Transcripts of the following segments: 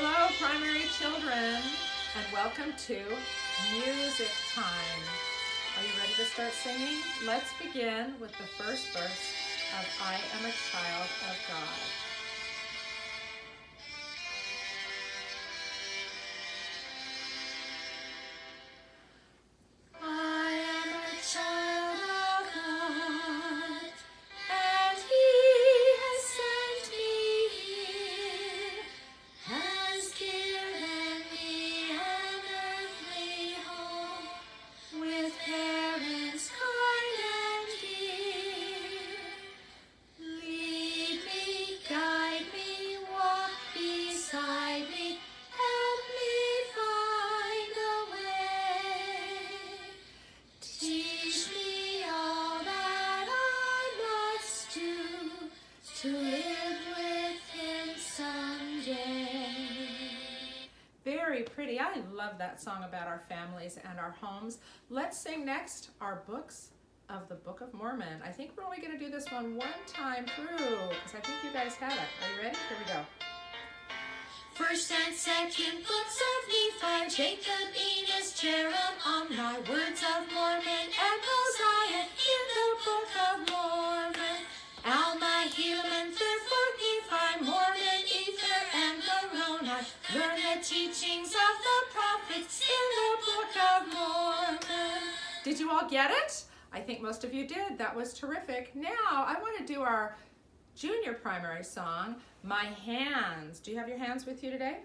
Hello, primary children, and welcome to music time. Are you ready to start singing? Let's begin with the first verse of I Am a Child of God. Very pretty. I love that song about our families and our homes. Let's sing next our books of the Book of Mormon. I think we're only going to do this one time through because I think you guys have it. Are you ready? Here we go. First and second books of Nephi, Jacob, Enos, Jerem, Omni, words of Mormon, and Mosiah in the Book of Mormon. Alma, Helaman, third, fourth, Nephi, Mormon, Ether, and Moroni. Learn the teachings of the prophets in the Book of Mormon. Did you all get it? I think most of you did. That was terrific. Now I want to do our junior primary song, My Hands. Do you have your hands with you today?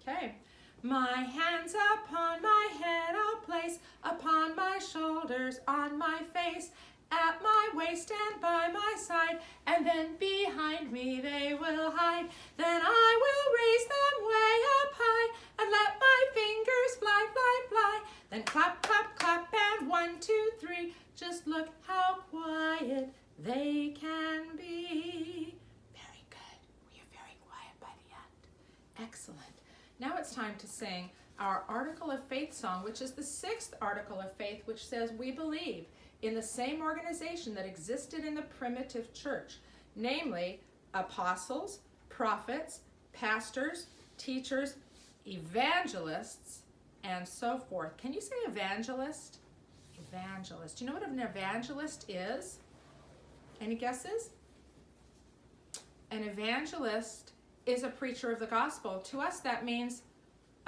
Okay. My hands upon my head I'll place, upon my shoulders, on my face, at my waist and by my side, and then behind me they will hide. Then I will raise them way up high, and let my fingers fly, fly, fly. Then clap, clap, clap, and 1, 2, 3. Just look how quiet they can be. Very good. We are very quiet by the end. Excellent. Now it's time to sing our Article of Faith song, which is the 6th Article of Faith, which says we believe in the same organization that existed in the primitive church, namely apostles, prophets, pastors, teachers, evangelists, and so forth. Can you say evangelist? Evangelist. Do you know what an evangelist is? Any guesses? An evangelist is a preacher of the gospel. To us, that means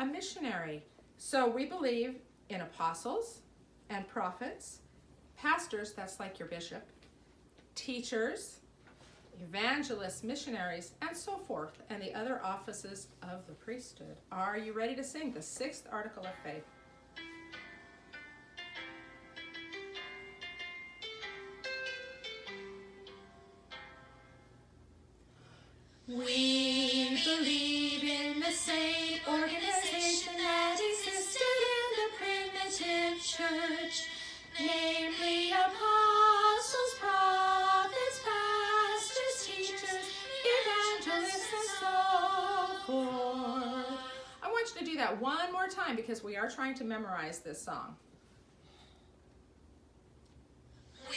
a missionary. So we believe in apostles and prophets, pastors, that's like your bishop, teachers, evangelists, missionaries, and so forth, and the other offices of the priesthood. Are you ready to sing the 6th Article of Faith? We believe in the same organization that existed in the primitive church, namely apostles, prophets, pastors, teachers, evangelists, and so forth. I want you to do that one more time because we are trying to memorize this song. We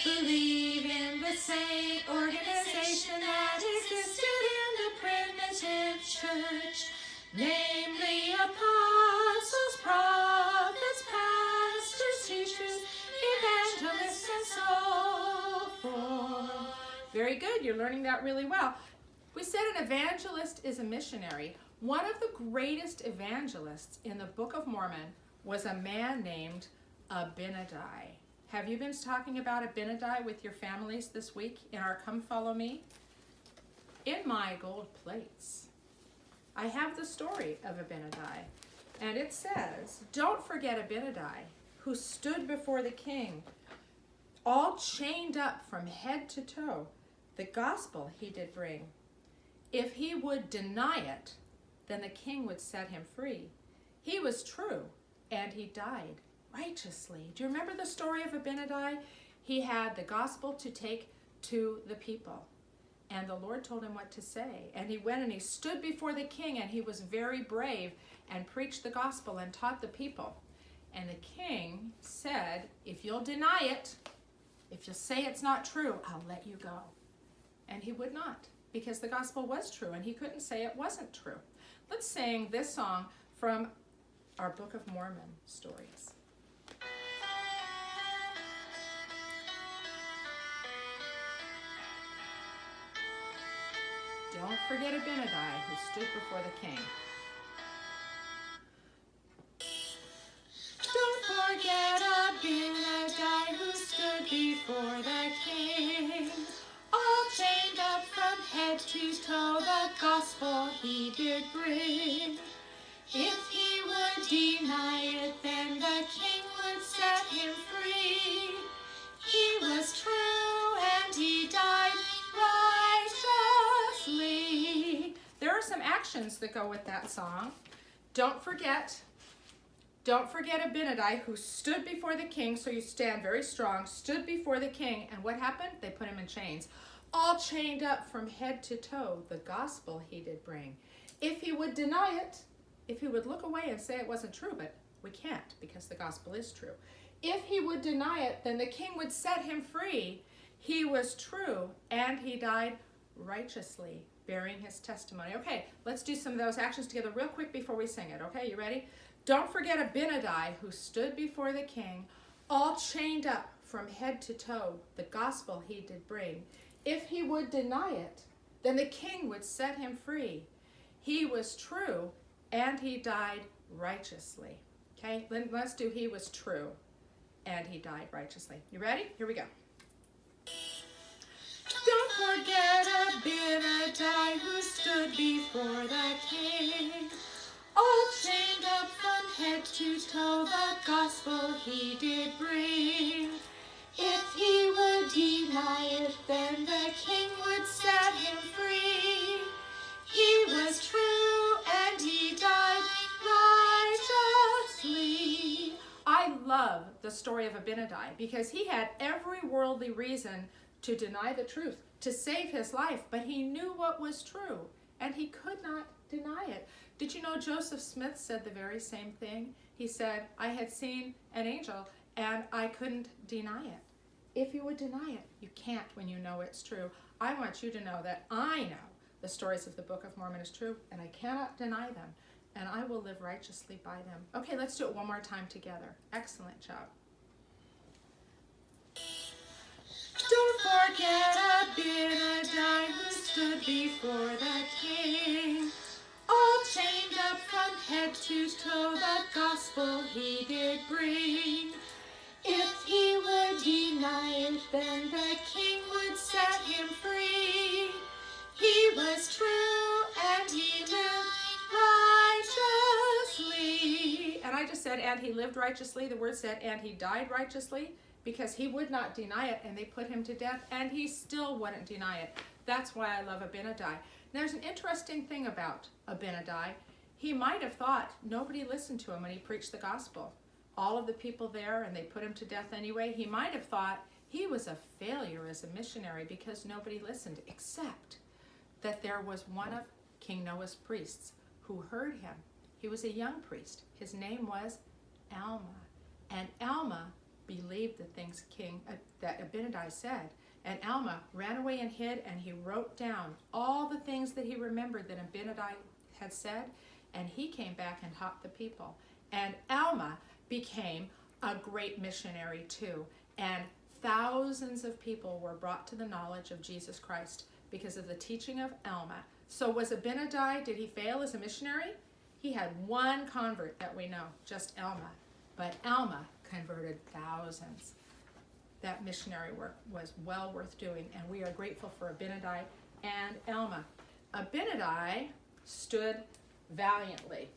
believe in the same organization that existed in the primitive church, namely apostles, prophets, pastors, teachers, evangelists, and so forth. Very good. You're learning that really well. We said an evangelist is a missionary. One of the greatest evangelists in the Book of Mormon was a man named Abinadi. Have you been talking about Abinadi with your families this week in our Come Follow Me? In my gold plates, I have the story of Abinadi, and it says, don't forget Abinadi, who stood before the king, all chained up from head to toe. The gospel he did bring. If he would deny it, then the king would set him free. He was true, and he died righteously. Do you remember the story of Abinadi? He had the gospel to take to the people, and the Lord told him what to say. And he went and he stood before the king, and he was very brave and preached the gospel and taught the people. And the king said, if you'll deny it, if you'll say it's not true, I'll let you go. and he would not, because the gospel was true, and he couldn't say it wasn't true. Let's sing this song from our Book of Mormon stories. Don't forget Abinadi, who stood before the king. Don't forget Abinadi, who stood before the king. All chained up from head to toe, the gospel he did bring. If he would deny it, then the king would set him free. He was true and he died righteously. There are some actions that go with that song. Don't forget Abinadi, who stood before the king, so you stand very strong, stood before the king, and what happened? They put him in chains. All chained up from head to toe, the gospel he did bring. If he would deny it, if he would look away and say it wasn't true, but we can't because the gospel is true. If he would deny it, then the king would set him free. He was true, and he died righteously, bearing his testimony. Okay, let's do some of those actions together real quick before we sing it. Okay, you ready? Don't forget Abinadi, who stood before the king, all chained up from head to toe, the gospel he did bring. If he would deny it, then the king would set him free. He was true, and he died righteously. Okay, let's do he was true, and he died righteously. You ready? Here we go. Don't forget Abinadi, who stood before the king. All chained up from head to toe, the gospel he did bring. If he would deny it, then the king would set him free. He was true and he died righteously. I love the story of Abinadi because he had every worldly reason to deny the truth, to save his life, but he knew what was true and he could not deny it. Did you know Joseph Smith said the very same thing? He said, I had seen an angel and I couldn't deny it. If you would deny it, you can't when you know it's true. I want you to know that I know the stories of the Book of Mormon is true and I cannot deny them, and I will live righteously by them. Okay, let's do it one more time together. Excellent job. Don't forget Abinadi, who stood before the king. All chained up from head to toe, the gospel he did bring. If he would deny it, then the king would set him free. He was true and he lived righteously. And I just said, and he lived righteously. The word said, and he died righteously, because he would not deny it, and they put him to death, and he still wouldn't deny it. That's why I love Abinadi. Now, there's an interesting thing about Abinadi. He might have thought nobody listened to him when he preached the gospel. All of the people there, and they put him to death anyway. He might have thought he was a failure as a missionary because nobody listened, except that there was one of King Noah's priests who heard him. He was a young priest. His name was Alma. And Alma believed the things that Abinadi said. And Alma ran away and hid, and he wrote down all the things that he remembered that Abinadi had said, and he came back and taught the people. And Alma became a great missionary too, and thousands of people were brought to the knowledge of Jesus Christ because of the teaching of Alma. So was Abinadi, did he fail as a missionary? He had one convert that we know, just Alma. But Alma converted thousands. That missionary work was well worth doing, and we are grateful for Abinadi and Alma. Abinadi stood valiantly.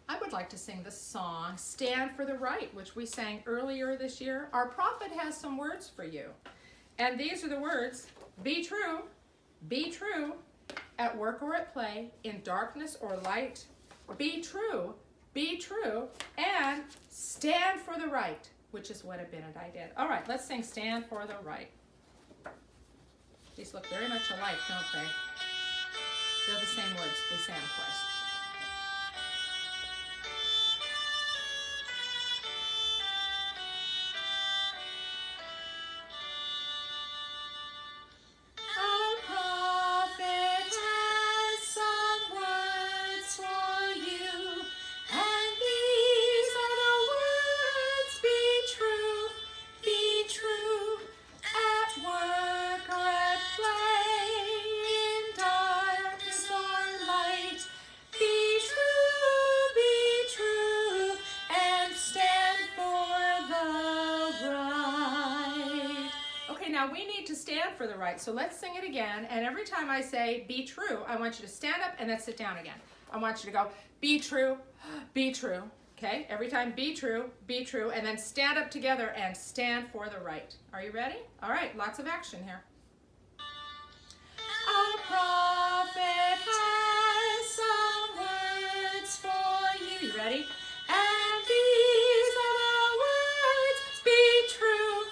I would like to sing the song, Stand for the Right, which we sang earlier this year. Our prophet has some words for you. And these are the words: be true, at work or at play, in darkness or light. Be true, and stand for the right, which is what Abinadi did. All right, let's sing Stand for the Right. These look very much alike, don't they? They're the same words. We sang twice. to stand for the right. So let's sing it again. And every time I say be true, I want you to stand up and then sit down again. I want you to go be true, be true. Okay, every time be true, and then stand up together and stand for the right. Are you ready? All right, lots of action here. Our prophet has some words for you. You ready? And these are the words, be true,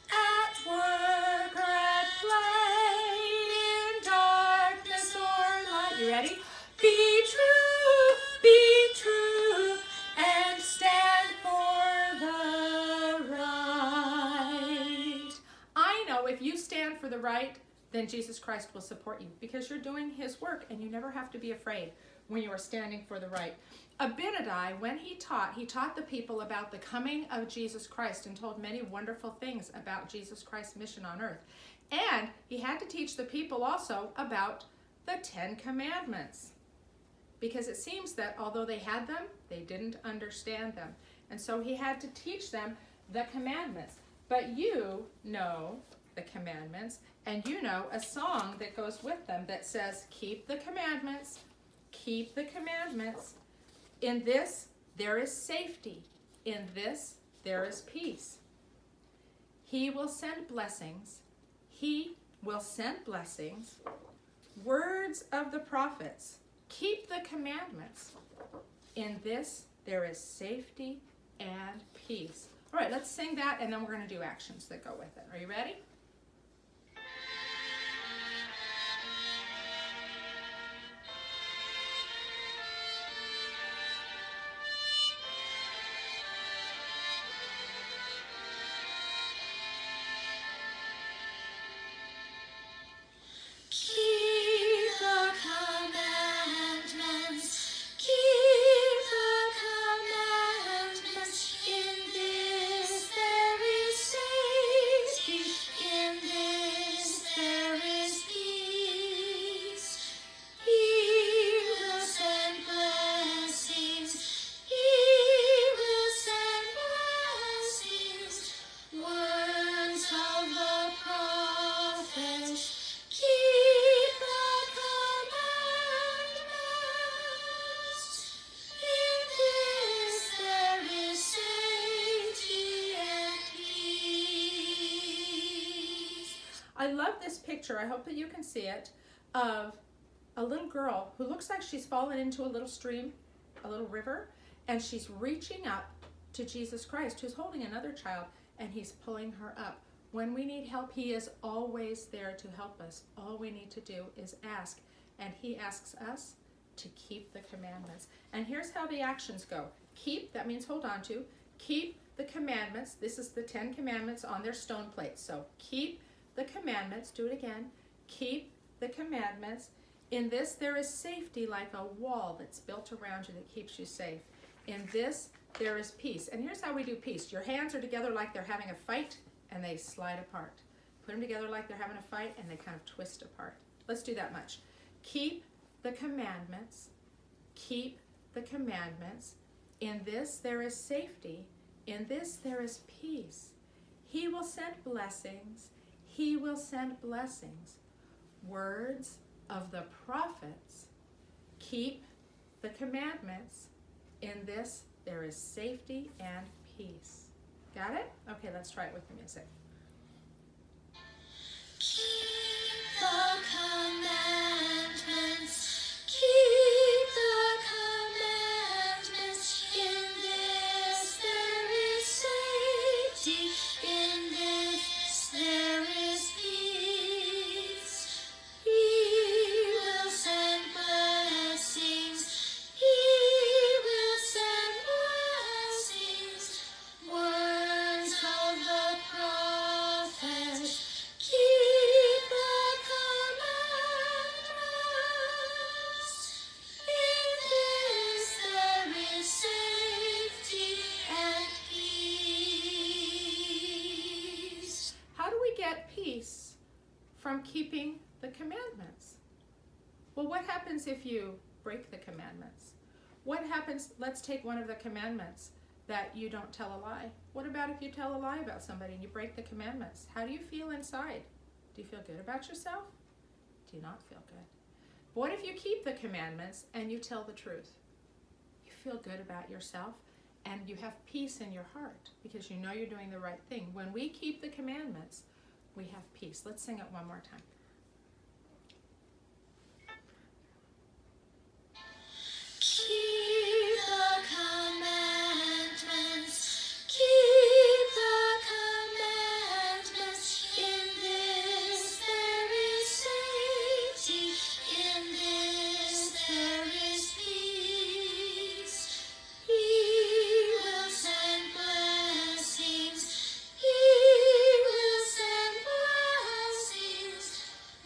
at work or at play, in darkness or light. You ready? Be true, and stand for the right. I know if you stand for the right, then Jesus Christ will support you because you're doing his work and you never have to be afraid when you are standing for the right. Abinadi, when he taught the people about the coming of Jesus Christ and told many wonderful things about Jesus Christ's mission on earth. And he had to teach the people also about the 10 Commandments, because it seems that although they had them, they didn't understand them. And so he had to teach them the commandments. But you know the commandments, and you know a song that goes with them that says, keep the commandments, keep the commandments. In this, there is safety. In this, there is peace. He will send blessings. He will send blessings. Words of the prophets. Keep the commandments. In this, there is safety and peace. All right, let's sing that, and then we're going to do actions that go with it. Are you ready? I love this picture, I hope that you can see it, of a little girl who looks like she's fallen into a little stream, a little river, and she's reaching up to Jesus Christ, who's holding another child, and he's pulling her up. When we need help, he is always there to help us. All we need to do is ask, and he asks us to keep the commandments. And here's how the actions go. Keep, that means hold on to. Keep the commandments. This is the 10 commandments on their stone plates. So keep the commandments. Do it again. Keep the commandments. In this there is safety, like a wall that's built around you that keeps you safe. In this there is peace. And here's how we do peace. Your hands are together like they're having a fight, and they slide apart. Put them together like they're having a fight, and they kind of twist apart. Let's do that much. Keep the commandments. Keep the commandments. In this there is safety. In this there is peace. He will send blessings. He will send blessings. Words of the prophets. Keep the commandments. In this there is safety and peace. Got it? Okay, let's try it with the music. Keep the commandments. Keep the commandments. In this there is safety. In this there is peace. He will send blessings. He will send blessings. Words of the prophets. Keep the commandments. In this there is safety and peace. How do we get peace from keeping the commandments? Well, what happens if you break the commandments? What happens, let's take one of the commandments, that you don't tell a lie? What about if you tell a lie about somebody and you break the commandments? How do you feel inside? Do you feel good about yourself? Do you not feel good? What if you keep the commandments and you tell the truth? You feel good about yourself and you have peace in your heart because you know you're doing the right thing. When we keep the commandments, we have peace. Let's sing it one more time. Keep the commandments. Keep the commandments. In this there is safety. In this there is peace. He will send blessings. He will send blessings.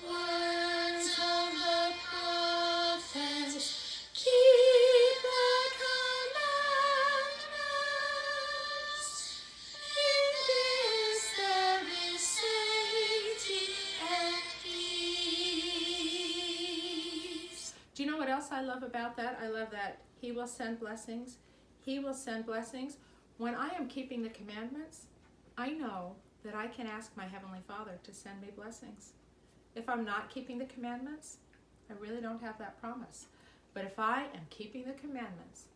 Words of the prophets. Keep the commandments. In this there is safety and peace. Do you know what else I love about that? I love that He will send blessings. He will send blessings. When I am keeping the commandments, I know that I can ask my Heavenly Father to send me blessings. If I'm not keeping the commandments, I really don't have that promise. But if I am keeping the commandments,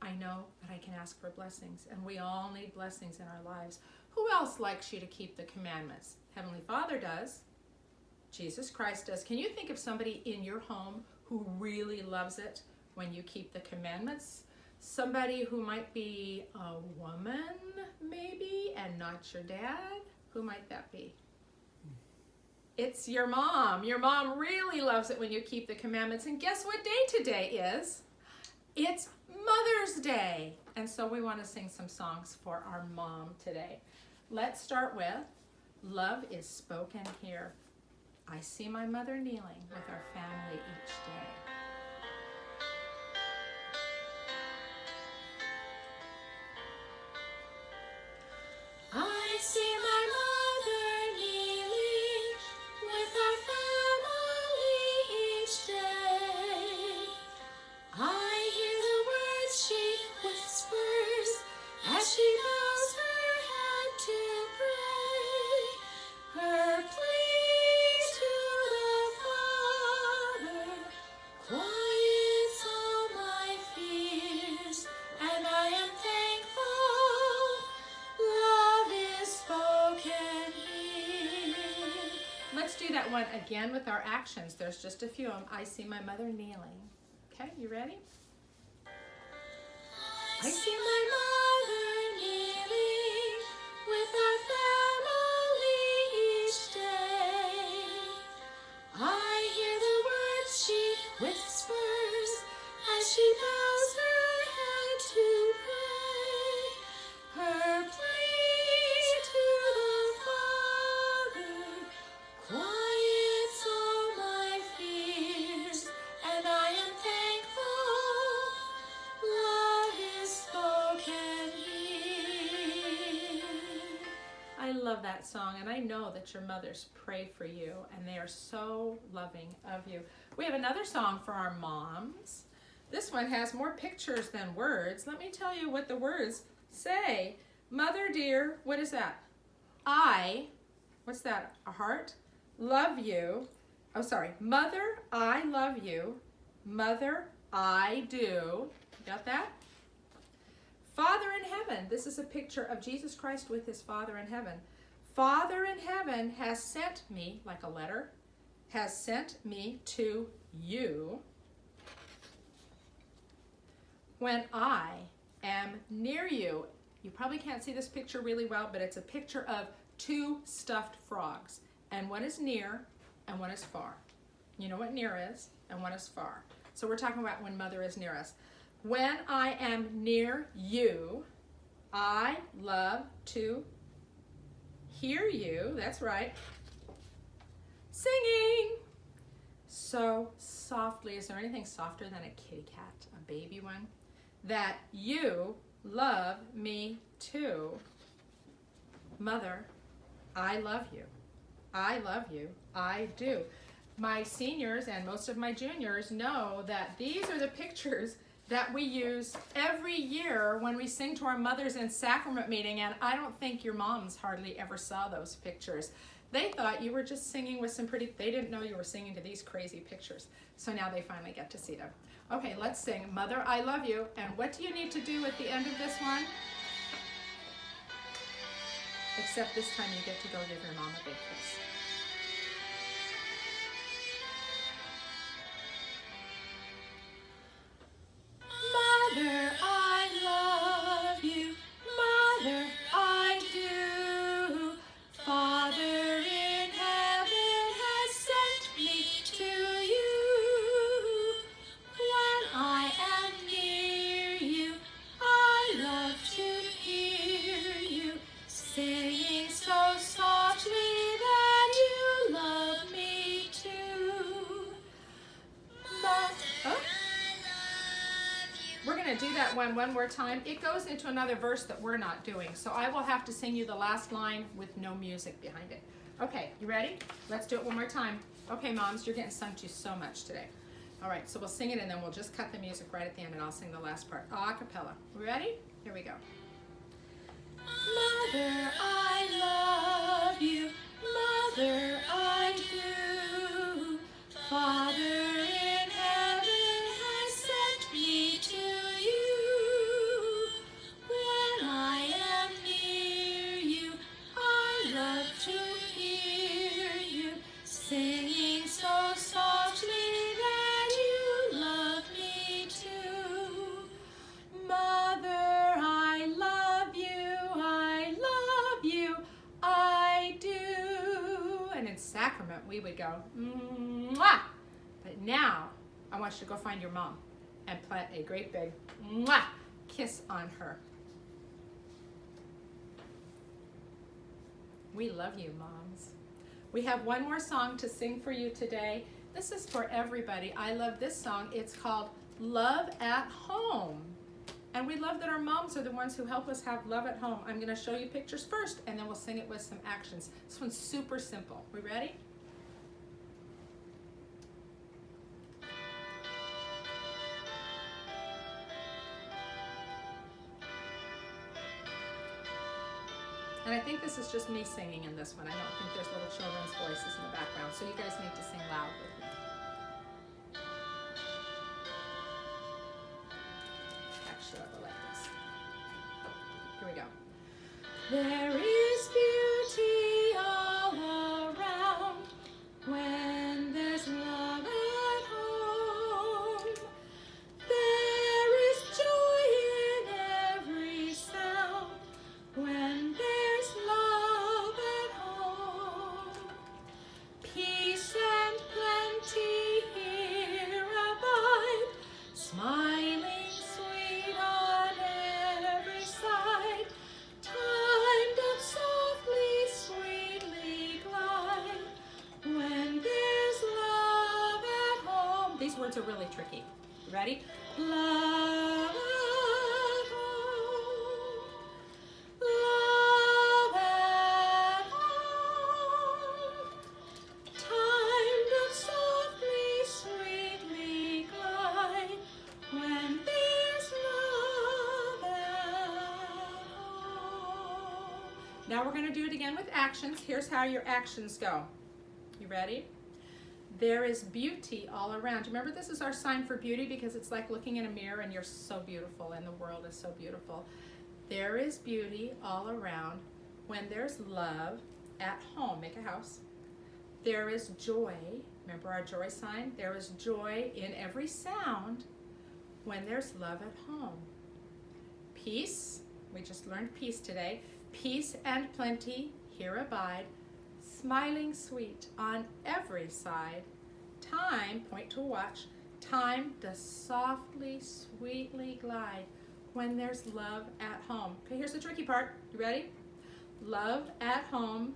I know that I can ask for blessings. And we all need blessings in our lives. Who else likes you to keep the commandments? Heavenly Father does. Jesus Christ does. Can you think of somebody in your home who really loves it when you keep the commandments? Somebody who might be a woman, maybe, and not your dad? Who might that be? It's your mom. Your mom really loves it when you keep the commandments. And guess what day today is? It's Mother's Day. And so we want to sing some songs for our mom today. Let's start with Love is Spoken Here. I see my mother kneeling with our family each day. I see my mother kneeling with our family each day. I hear the words she whispers as she bows her head to pray. Her plea to the Father quiets all my fears, and I am thankful. Love is spoken here. Let's do that one again with our actions. There's just a few of them. I see my mother kneeling. Okay, you ready? I see my mother kneeling with our family each day. I hear the words she whispers as she bows her head to pray. Her plea to the Father quiets all my fears, and I am thankful. Love is spoken here. I love that song, and I know that your mothers pray for you, and they are so loving of you. We have another song for our moms. This one has more pictures than words. Let me tell you what the words say. Mother dear, what is that? What's that? A heart? Love you. Oh, sorry. Mother, I love you. Mother, I do. Got that? Father in heaven. This is a picture of Jesus Christ with his Father in heaven. Father in heaven has sent me, like a letter, has sent me to you when I am near you. You probably can't see this picture really well, but it's a picture of two stuffed frogs. And one is near and one is far. You know what near is and one is far. So we're talking about when Mother is near us. When I am near you, I love to hear you. That's right. Singing so softly. Is there anything softer than a kitty cat, a baby one? That you love me too. Mother, I love you. I love you. I do. My seniors and most of my juniors know that these are the pictures that we use every year when we sing to our mothers in sacrament meeting, and I don't think your moms hardly ever saw those pictures. They thought you were just singing with some pretty, they didn't know you were singing to these crazy pictures. So now they finally get to see them. Okay, let's sing Mother, I Love You. And what do you need to do at the end of this one? Except this time you get to go give your mom a big kiss. Mother, I love you. Mother, I do. Father in heaven has sent me to you. When I am near you, I love to hear you saying so softly that you love me too. Oh. We're going to do that one more time. It goes into another verse that we're not doing, so I will have to sing you the last line with no music behind it. Okay, you ready? Let's do it one more time. Okay, moms, you're getting sung to so much today. All right, so we'll sing it and then we'll just cut the music right at the end and I'll sing the last part a cappella. We ready? Here we go. Mother, I love you. Mother, I do. Father in heaven has sent me to you. When I am near you, I love to hear you singing so softly that you love me too. Mother, I love you, I love you, I do. And in sacrament, we would go, mwah. But now, I want you to go find your mom and plant a great big mwah kiss on her. We love you, moms. We have one more song to sing for you today. This is for everybody. I love this song. It's called Love at Home. And we love that our moms are the ones who help us have love at home. I'm going to show you pictures first, and then we'll sing it with some actions. This one's super simple. We ready? And I think this is just me singing in this one. I don't think there's little children's voices in the background, so you guys need to sing loud with me. Actually, I will like this. Here we go. There is beauty all around when there's love at home. There is joy in every sound when there's love at home. Peace and plenty here abide, smiling sweet on every side. Time doth softly, sweetly glide when there's love at home. These words are really tricky. You ready? Love at home. Love at home. Time doth softly, sweetly glide when there's love at home. Now we're going to do it again with actions. Here's how your actions go. You ready? There is beauty all around. Remember, this is our sign for beauty because it's like looking in a mirror and you're so beautiful and the world is so beautiful. There is beauty all around when there's love at home. Make a house. There is joy. Remember our joy sign? There is joy in every sound when there's love at home. Peace. We just learned peace today. Peace and plenty here abide, smiling sweet on every side. Time, point to a watch, time does softly, sweetly glide when there's love at home. Okay, here's the tricky part. You ready? Love at home,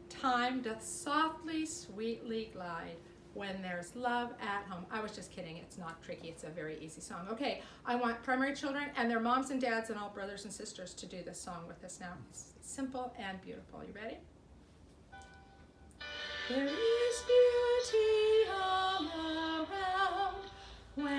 time doth softly, sweetly glide when there's love at home. I was just kidding. It's not tricky. It's a very easy song. Okay, I want primary children and their moms and dads and all brothers and sisters to do this song with us now. It's simple and beautiful. You ready? There is beauty all around when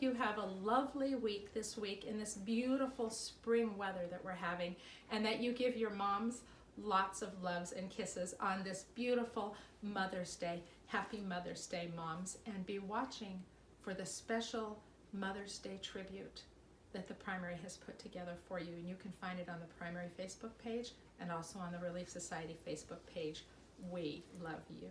hope you have a lovely week this week in this beautiful spring weather that we're having, and that you give your moms lots of loves and kisses on this beautiful Mother's Day. Happy Mother's Day, moms, and be watching for the special Mother's Day tribute that the Primary has put together for you, and you can find it on the Primary Facebook page and also on the Relief Society Facebook page. We love you.